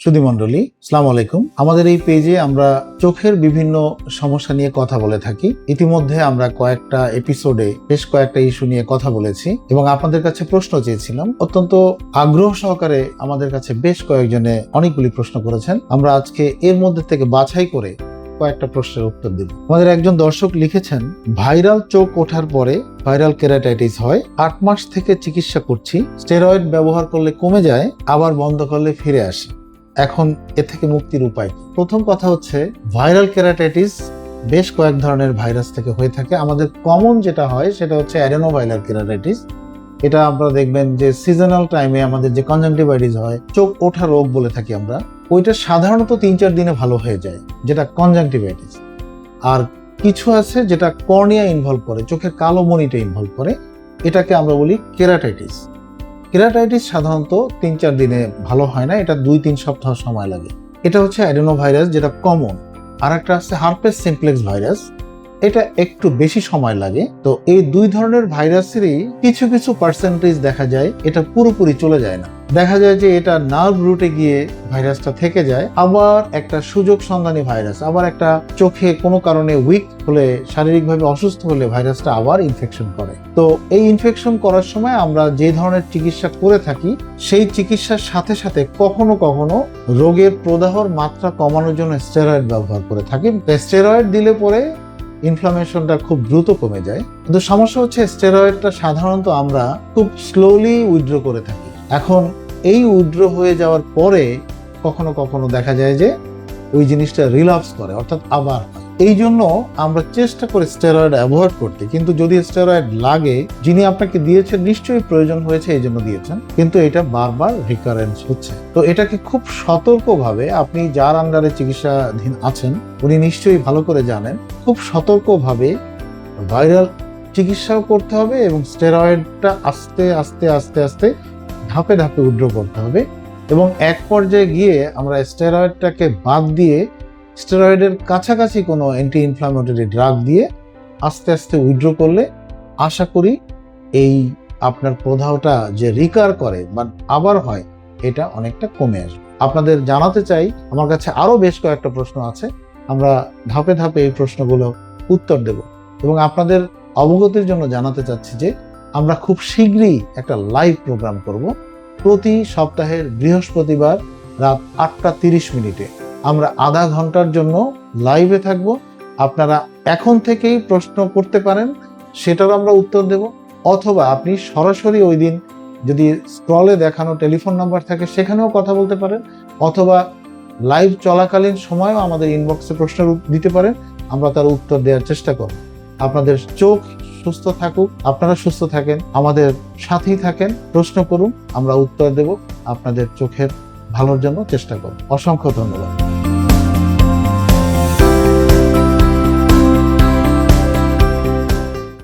সুধীমণ্ডলী, আসসালামু আলাইকুম। আমাদের এই পেজে আমরা চোখের বিভিন্ন সমস্যা নিয়ে কথা বলে থাকি। ইতিমধ্যে আমরা কয়েকটা এপিসোডে বেশ কয়েকটা ইস্যু নিয়ে কথা বলেছি এবং আপনাদের কাছে প্রশ্ন চেয়েছিলাম। অত্যন্ত আগ্রহ সহকারে আমাদের কাছে বেশ কয়েকজনে অনেকগুলি প্রশ্ন করেছেন। আমরা আজকে এর মধ্যে থেকে বাছাই করে কয়েকটা প্রশ্নের উত্তর দেব। আমাদের একজন দর্শক লিখেছেন, ভাইরাল চোখ ওঠার পরে ভাইরাল কেরাটাইটিস হয়, 8 মাস থেকে চিকিৎসা করছি, স্টেরয়েড ব্যবহার করলে কমে যায়, আবার বন্ধ করলে ফিরে আসে। এখন এ থেকে মুক্তির উপায়। প্রথম কথা হচ্ছে, ভাইরাল কেরাটাইটিস বেশ কয়েক ধরনের ভাইরাস থেকে হয়ে থাকে। আমাদের কমন যেটা হয় সেটা হচ্ছে অ্যাডেনোভাইরাল কেরাটাইটিস। এটা আপনারা দেখবেন যে সিজনাল টাইমে আমাদের যে কনজাংটিভাইটিস হয়, চোখ ওঠা রোগ বলে থাকি আমরা, ওইটা সাধারণত 3-4 দিনে ভালো হয়ে যায়, যেটা কনজাংটিভাইটিস। আর কিছু আছে যেটা কর্নিয়া ইনভলভ করে, চোখের কালো মণিটা ইনভলভ করে, এটাকে আমরা বলি কেরাটাইটিস। কেরাটাইটিস সাধারণত 3-4 দিনে ভালো হয় না, এটা 2-3 সপ্তাহ সময় লাগে। এটা হচ্ছে অ্যাডেনোভাইরাস, যেটা কমন। আর একটা আছে হার্পেস সিমপ্লেক্স ভাইরাস, এটা একটু বেশি সময় লাগে। তো এই দুই ধরনের ভাইরাসেরই কিছু কিছু পার্সেন্টেজ দেখা যায় এটা পুরোপুরি চলে যায় না। দেখা যায় যে এটা নার্ভ রুটে গিয়ে ভাইরাসটা থেকে যায়, আবার একটা সুযোগ সন্ধানী ভাইরাস, আবার একটা চোখে কোনো কারণে উইক হলে, শারীরিকভাবে অসুস্থ হলে ভাইরাসটা আবার ইনফেকশন করে। তো এই ইনফেকশন করার সময় আমরা যে ধরনের চিকিৎসা করে থাকি, সেই চিকিৎসার সাথে সাথে কখনো কখনো রোগের প্রদাহর মাত্রা কমানোর জন্য স্টেরয়েড ব্যবহার করে থাকি। স্টেরয়েড দিলে পরে ইনফ্লামেশনটা খুব দ্রুত কমে যায়। কিন্তু সমস্যা হচ্ছে, স্টেরয়েডটা সাধারণত আমরা খুব স্লোলি উইথড্র করে থাকি। এখন এই উইথড্র হয়ে যাওয়ার পরে কখনো কখনো দেখা যায় যে ওই জিনিসটা রিলাপস করে, অর্থাৎ আবার হয়। এই জন্য আমরা চেষ্টা করি স্টেরয়েড অ্যাভয়েড করতে। কিন্তু যদি স্টেরয়েড লাগে, যিনি আপনাকে দিয়েছেন নিশ্চয়ই প্রয়োজন হয়েছে, এই জন্য দিয়েছেন, কিন্তু এটা বারবার রিকারেন্স হচ্ছে। তো এটাকে খুব সতর্কভাবে, আপনি যার আন্ডারে চিকিৎসাধীন আছেন উনি নিশ্চয়ই ভালো করে জানেন, খুব সতর্কভাবে ভাইরাল চিকিৎসাও করতে হবে এবং স্টেরয়েডটা আস্তে আস্তে আস্তে আস্তে ধাপে ধাপে উইথড্র করতে হবে। এবং এক পর্যায়ে গিয়ে আমরা স্টেরয়েডটাকে বাদ দিয়ে স্টেরয়েডের কাছাকাছি কোনো অ্যান্টি ইনফ্লামেটরি ড্রাগ দিয়ে আস্তে আস্তে উইথড্র করলে আশা করি এই আপনার প্রদাহটা যে রিকার করে বা আবার হয়, এটা অনেকটা কমে আসবে। আপনাদের জানাতে চাই, আমার কাছে আরো বেশ কয়েকটা প্রশ্ন আছে, আমরা ধাপে ধাপে এই প্রশ্নগুলো উত্তর দেব। এবং আপনাদের অবগতির জন্য জানাতে চাচ্ছি যে আমরা খুব শীঘ্রই একটা লাইভ প্রোগ্রাম করব। প্রতি সপ্তাহের বৃহস্পতিবার রাত 8:30 আমরা আধা ঘন্টার জন্য লাইভে থাকব। আপনারা এখন থেকেই প্রশ্ন করতে পারেন, সেটার আমরা উত্তর দেব। অথবা আপনি সরাসরি ওই দিন যদি স্ক্রলে দেখানো টেলিফোন নাম্বার থাকে সেখানেও কথা বলতে পারেন, অথবা লাইভ চলাকালীন সময়ও আমাদের ইনবক্সে প্রশ্ন দিতে পারেন, আমরা তার উত্তর দেওয়ার চেষ্টা করব। আপনাদের চোখ সুস্থ থাকুক, আপনারা সুস্থ থাকেন, আমাদের সাথেই থাকেন, প্রশ্ন করুন, আমরা উত্তর দেব, আপনাদের চোখের ভালোর জন্য চেষ্টা করুন। অসংখ্য ধন্যবাদ।